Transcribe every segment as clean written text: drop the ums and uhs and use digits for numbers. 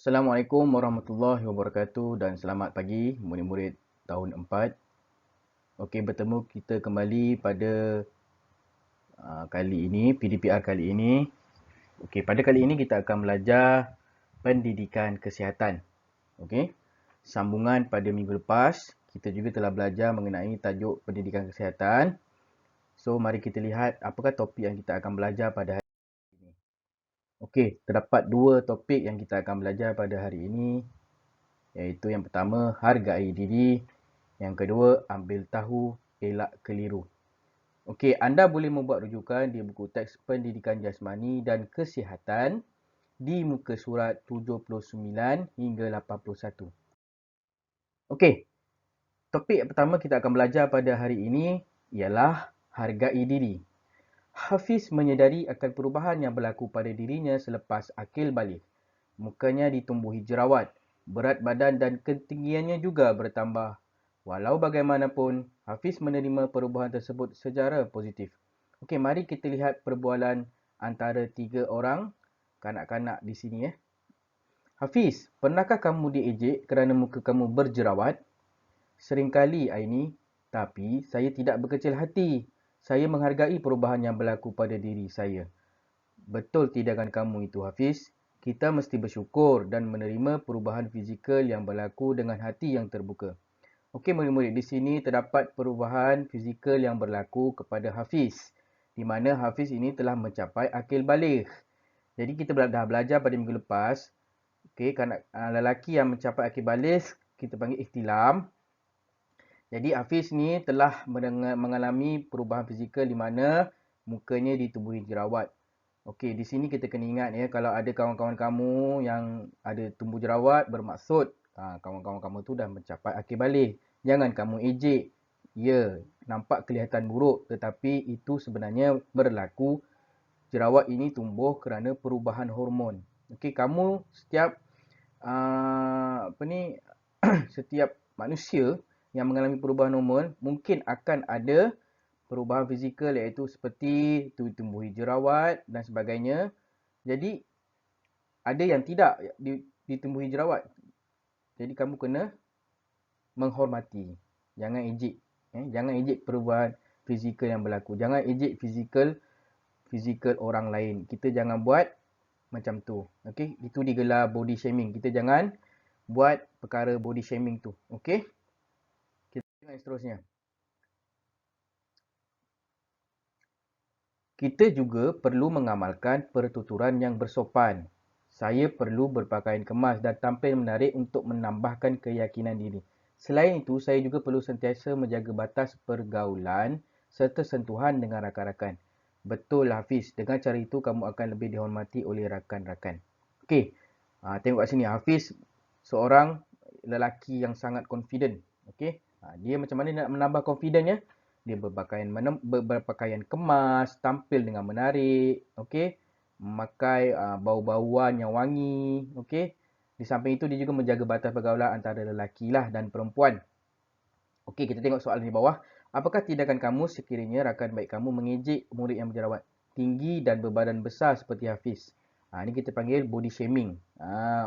Assalamualaikum warahmatullahi wabarakatuh dan selamat pagi murid-murid tahun 4. Okey, bertemu kita kembali pada kali ini, PDPR kali ini. Okey, pada kali ini kita akan belajar pendidikan kesihatan. Okey. Sambungan pada minggu lepas, kita juga telah belajar mengenai tajuk pendidikan kesihatan. So, mari kita lihat apakah topik yang kita akan belajar pada hari ini. Okey, terdapat dua topik yang kita akan belajar pada hari ini, iaitu yang pertama, hargai diri. Yang kedua, ambil tahu, elak keliru. Okey, anda boleh membuat rujukan di buku teks pendidikan jasmani dan kesihatan di muka surat 79 hingga 81. Okey, topik yang pertama kita akan belajar pada hari ini ialah hargai diri. Hafiz menyedari akan perubahan yang berlaku pada dirinya selepas akil balik. Mukanya ditumbuhi jerawat, berat badan dan ketinggiannya juga bertambah. Walau bagaimanapun, Hafiz menerima perubahan tersebut secara positif. Okey, mari kita lihat perbualan antara tiga orang kanak-kanak di sini. Hafiz, pernahkah kamu diejek kerana muka kamu berjerawat? Seringkali, Aini. Tapi saya tidak berkecil hati. Saya menghargai perubahan yang berlaku pada diri saya. Betul tindakan kamu itu, Hafiz. Kita mesti bersyukur dan menerima perubahan fizikal yang berlaku dengan hati yang terbuka. Okey murid-murid, di sini terdapat perubahan fizikal yang berlaku kepada Hafiz. Di mana Hafiz ini telah mencapai akil baligh. Jadi kita dah belajar pada minggu lepas. Okey, lelaki yang mencapai akil baligh kita panggil ihtilam. Jadi Hafiz ni telah mengalami perubahan fizikal di mana mukanya ditubuhi jerawat. Okey, di sini kita kena ingat kalau ada kawan-kawan kamu yang ada tumbuh jerawat, bermaksud kawan-kawan kamu tu dah mencapai akil baligh. Jangan kamu ejek. Ya, nampak kelihatan buruk tetapi itu sebenarnya berlaku. Jerawat ini tumbuh kerana perubahan hormon. Okey, kamu setiap setiap manusia yang mengalami perubahan hormon mungkin akan ada perubahan fizikal iaitu seperti tumbuhi jerawat dan sebagainya. Jadi ada yang tidak ditumbuhi jerawat. Jadi kamu kena menghormati. Jangan ejek. Jangan ejek perubahan fizikal yang berlaku. Jangan ejek fizikal orang lain. Kita jangan buat macam tu. Okey, itu digelar body shaming. Kita jangan buat perkara body shaming tu. Okey? Kita tengok yang seterusnya. Kita juga perlu mengamalkan pertuturan yang bersopan. Saya perlu berpakaian kemas dan tampil menarik untuk menambahkan keyakinan diri. Selain itu, saya juga perlu sentiasa menjaga batas pergaulan serta sentuhan dengan rakan-rakan. Betul Hafiz, dengan cara itu kamu akan lebih dihormati oleh rakan-rakan. Okey, tengok kat sini. Hafiz seorang lelaki yang sangat confident. Okey, dia macam mana nak menambah confidentnya? Dia berpakaian kemas, tampil dengan menarik, okey, memakai bau-bauan yang wangi, okey. Di samping itu dia juga menjaga batas pergaulan antara lelaki lah dan perempuan. Okey, kita tengok soalan di bawah. Apakah tindakan kamu sekiranya rakan baik kamu mengejek murid yang berjerawat tinggi dan berbadan besar seperti Hafiz? Ini kita panggil body shaming.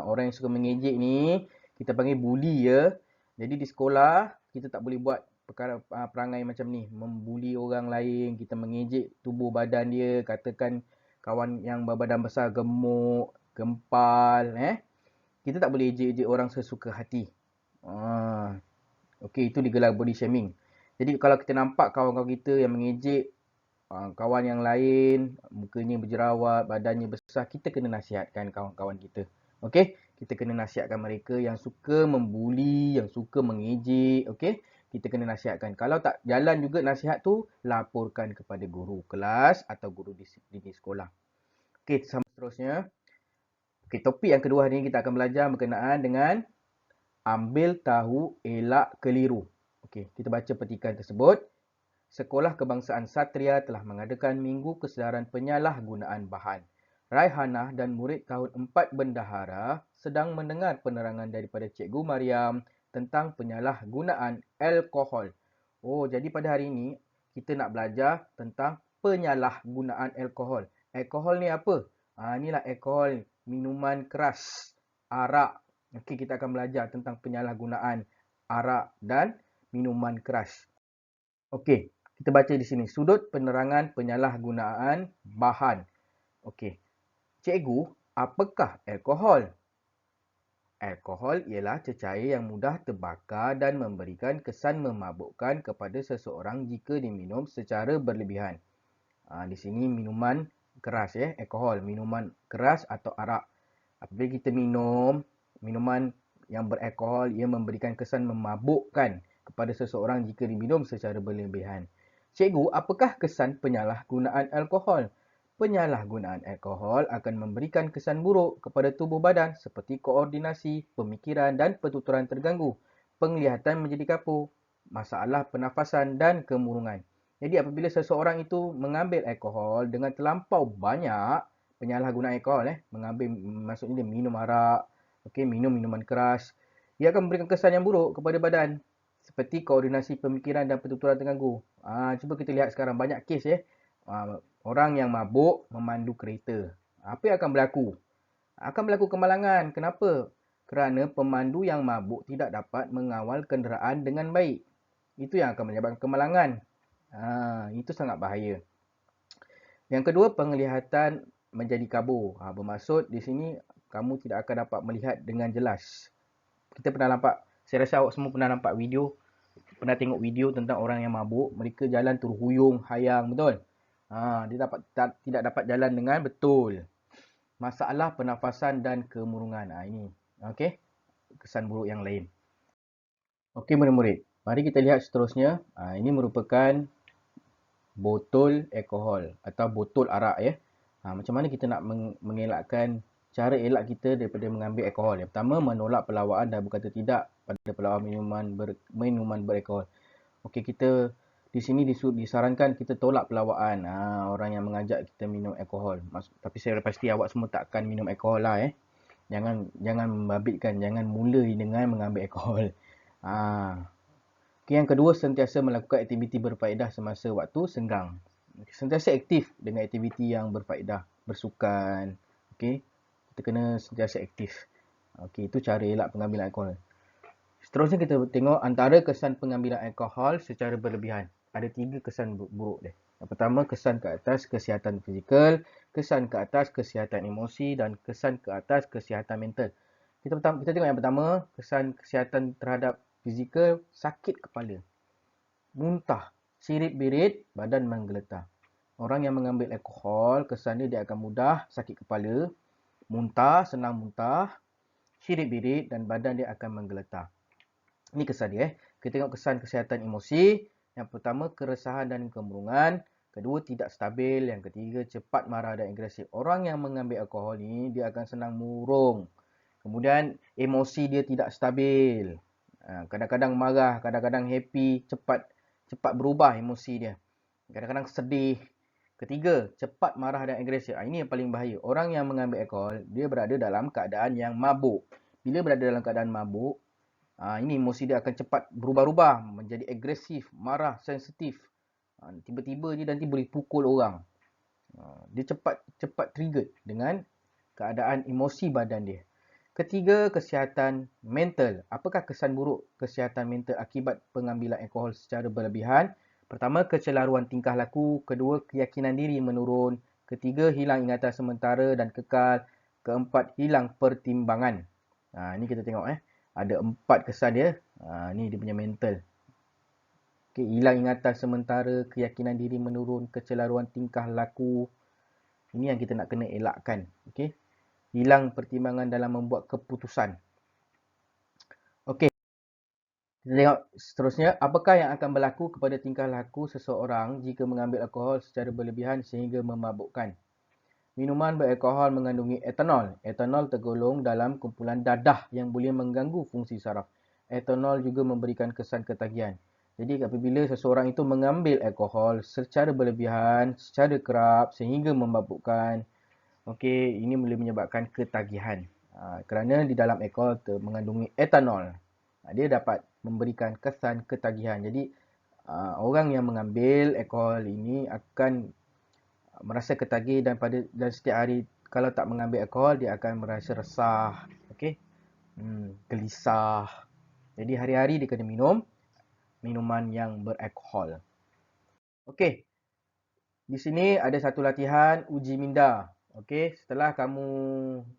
Orang yang suka mengejek ni kita panggil bully ya. Jadi di sekolah kita tak boleh buat perkara perangai macam ni, membuli orang lain, kita mengejek tubuh badan dia, katakan kawan yang berbadan besar gemuk, gempal, kita tak boleh ejek-ejek orang sesuka hati. Okey, itu digelar body shaming. Jadi kalau kita nampak kawan-kawan kita yang mengejek kawan yang lain, mukanya berjerawat, badannya besar, kita kena nasihatkan kawan-kawan kita. Okey, kita kena nasihatkan mereka yang suka membuli, yang suka mengejek, okey? Kita kena nasihatkan. Kalau tak jalan juga nasihat tu, laporkan kepada guru kelas atau guru disiplin di sekolah. Okey, sama seterusnya. Okey, topik yang kedua hari ini kita akan belajar berkenaan dengan ambil tahu, elak keliru. Okey, kita baca petikan tersebut. Sekolah Kebangsaan Satria telah mengadakan Minggu Kesedaran Penyalahgunaan Bahan. Raihanah dan murid tahun 4 bendahara sedang mendengar penerangan daripada Cikgu Mariam tentang penyalahgunaan alkohol. Oh, jadi pada hari ini kita nak belajar tentang penyalahgunaan alkohol. Alkohol ni apa? Inilah alkohol, minuman keras. arak. Okey, kita akan belajar tentang penyalahgunaan arak dan minuman keras. Okey, kita baca di sini. Sudut penerangan penyalahgunaan bahan. Okey. Cikgu, apakah alkohol? Alkohol ialah cecair yang mudah terbakar dan memberikan kesan memabukkan kepada seseorang jika diminum secara berlebihan. Di sini minuman keras alkohol, minuman keras atau arak. Apabila kita minum minuman yang beralkohol, ia memberikan kesan memabukkan kepada seseorang jika diminum secara berlebihan. Cikgu, apakah kesan penyalahgunaan alkohol? Penyalahgunaan alkohol akan memberikan kesan buruk kepada tubuh badan seperti koordinasi, pemikiran dan pertuturan terganggu, penglihatan menjadi kaku, masalah pernafasan dan kemurungan. Jadi apabila seseorang itu mengambil alkohol dengan terlampau banyak, penyalahgunaan alkohol mengambil, maksudnya dia minum arak, minum minuman keras, ia akan memberikan kesan yang buruk kepada badan seperti koordinasi pemikiran dan pertuturan terganggu. Cuba kita lihat sekarang banyak kes orang yang mabuk memandu kereta. Apa yang akan berlaku? Akan berlaku kemalangan. Kenapa? Kerana pemandu yang mabuk tidak dapat mengawal kenderaan dengan baik. Itu yang akan menyebabkan kemalangan. Itu sangat bahaya. Yang kedua, penglihatan menjadi kabur. Bermaksud di sini kamu tidak akan dapat melihat dengan jelas. Kita pernah nampak, saya rasa awak semua pernah nampak video, pernah tengok video tentang orang yang mabuk, mereka jalan terhuyung, hayang, betul? Dia tidak dapat jalan dengan betul. Masalah pernafasan dan kemurungan. Ini, okey, kesan buruk yang lain. Okey murid-murid, mari kita lihat seterusnya. Ini merupakan botol alkohol atau botol arak Macam mana kita nak mengelakkan, cara elak kita daripada mengambil alkohol? Yang pertama, menolak pelawaan dan berkata tidak pada pelawaan minuman beralkohol. Okey, kita di sini disarankan kita tolak pelawaan orang yang mengajak kita minum alkohol. Tapi saya pasti awak semua tak akan minum alkohol lah Jangan membabitkan, jangan mula dengan mengambil alkohol. Okay, yang kedua, sentiasa melakukan aktiviti berfaedah semasa waktu senggang. Sentiasa aktif dengan aktiviti yang berfaedah, bersukan. Okay, kita kena sentiasa aktif. Okay, itu cara elak pengambilan alkohol. Seterusnya kita tengok antara kesan pengambilan alkohol secara berlebihan. Ada 3 kesan buruk dia. Yang pertama, kesan ke atas kesihatan fizikal, kesan ke atas kesihatan emosi dan kesan ke atas kesihatan mental. Kita tengok yang pertama, kesan kesihatan terhadap fizikal, sakit kepala, muntah, sirit-birit, badan menggeletar. Orang yang mengambil alkohol, kesan dia akan mudah sakit kepala, muntah, senang muntah, sirit-birit dan badan dia akan menggeletar. Ini kesan dia. Kita tengok kesan kesihatan emosi. Yang pertama, keresahan dan kemurungan. Kedua, tidak stabil. Yang ketiga, cepat marah dan agresif. Orang yang mengambil alkohol ni, dia akan senang murung. Kemudian, emosi dia tidak stabil. Kadang-kadang marah, kadang-kadang happy, cepat berubah emosi dia. Kadang-kadang sedih. Ketiga, cepat marah dan agresif. Ini yang paling bahaya. Orang yang mengambil alkohol, dia berada dalam keadaan yang mabuk. Bila berada dalam keadaan mabuk, ini emosi dia akan cepat berubah-ubah, menjadi agresif, marah, sensitif. Tiba-tiba dia nanti boleh pukul orang. Dia cepat trigger dengan keadaan emosi badan dia. Ketiga, kesihatan mental. Apakah kesan buruk kesihatan mental akibat pengambilan alkohol secara berlebihan? Pertama, kecelaruan tingkah laku. Kedua, keyakinan diri menurun. Ketiga, hilang ingatan sementara dan kekal. Keempat, hilang pertimbangan. Ini kita tengok ada 4 kesan dia. Ni dia punya mental. Okay, hilang ingatan sementara, keyakinan diri menurun, kecelaruan tingkah laku. Ini yang kita nak kena elakkan. Okay. Hilang pertimbangan dalam membuat keputusan. Okey. Kita tengok seterusnya. Apakah yang akan berlaku kepada tingkah laku seseorang jika mengambil alkohol secara berlebihan sehingga memabukkan? Minuman beralkohol mengandungi etanol. Etanol tergolong dalam kumpulan dadah yang boleh mengganggu fungsi saraf. Etanol juga memberikan kesan ketagihan. Jadi apabila seseorang itu mengambil alkohol secara berlebihan, secara kerap sehingga memabukkan, okey, ini boleh menyebabkan ketagihan. Kerana di dalam alkohol mengandungi etanol. Dia dapat memberikan kesan ketagihan. Jadi orang yang mengambil alkohol ini akan merasa ketagih dan setiap hari kalau tak mengambil alkohol dia akan merasa resah, Okey. Gelisah. Jadi hari-hari dia kena minum minuman yang beralkohol. Okey. Di sini ada satu latihan uji minda. Okey, setelah kamu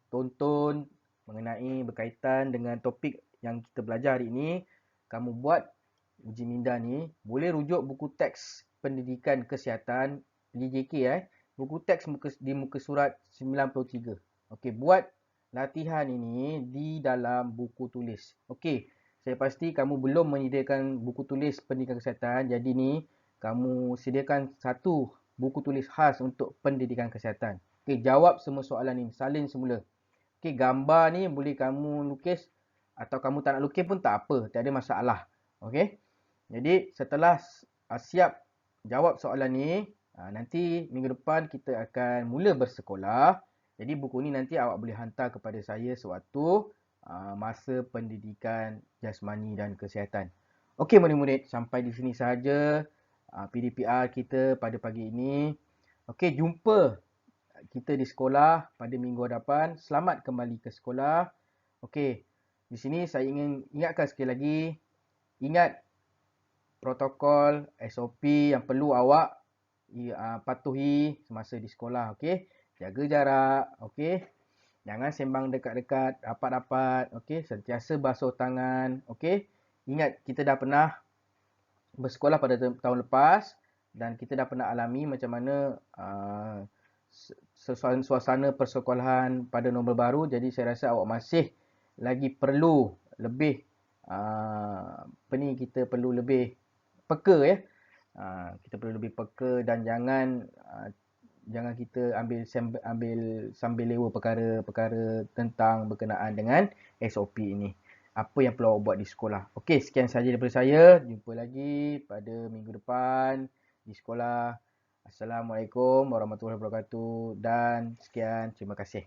tonton mengenai berkaitan dengan topik yang kita belajar hari ini, kamu buat uji minda ni, boleh rujuk buku teks pendidikan kesihatan PJK buku teks di muka surat 93. Okey, buat latihan ini di dalam buku tulis. Okey, saya pasti kamu belum menyediakan buku tulis pendidikan kesihatan, jadi ni kamu sediakan satu buku tulis khas untuk pendidikan kesihatan. Okey, jawab semua soalan ni, salin semula. Okey, gambar ni boleh kamu lukis atau kamu tak nak lukis pun tak apa, tak ada masalah. Okey. Jadi setelah siap jawab soalan ni, nanti minggu depan kita akan mula bersekolah. Jadi buku ni nanti awak boleh hantar kepada saya sewaktu masa pendidikan jasmani dan kesihatan. Okey murid-murid, sampai di sini sahaja PDPR kita pada pagi ini. Okey, jumpa kita di sekolah pada minggu hadapan. Selamat kembali ke sekolah. Okey, di sini saya ingin ingatkan sekali lagi, ingat protokol SOP yang perlu awak patuhi semasa di sekolah. Okey, jaga jarak. Okey, jangan sembang dekat-dekat, rapat-rapat. Okey, sentiasa basuh tangan. Okey, ingat kita dah pernah bersekolah pada tahun lepas dan kita dah pernah alami macam mana suasana persekolahan pada nombor baru. Jadi saya rasa awak masih lagi perlu lebih kita perlu lebih peka ya. Kita perlu lebih peka dan jangan kita ambil sambil lewa perkara-perkara tentang berkenaan dengan SOP ini. Apa yang perlu awak buat di sekolah. Okey, sekian sahaja daripada saya. Jumpa lagi pada minggu depan di sekolah. Assalamualaikum warahmatullahi wabarakatuh dan sekian. Terima kasih.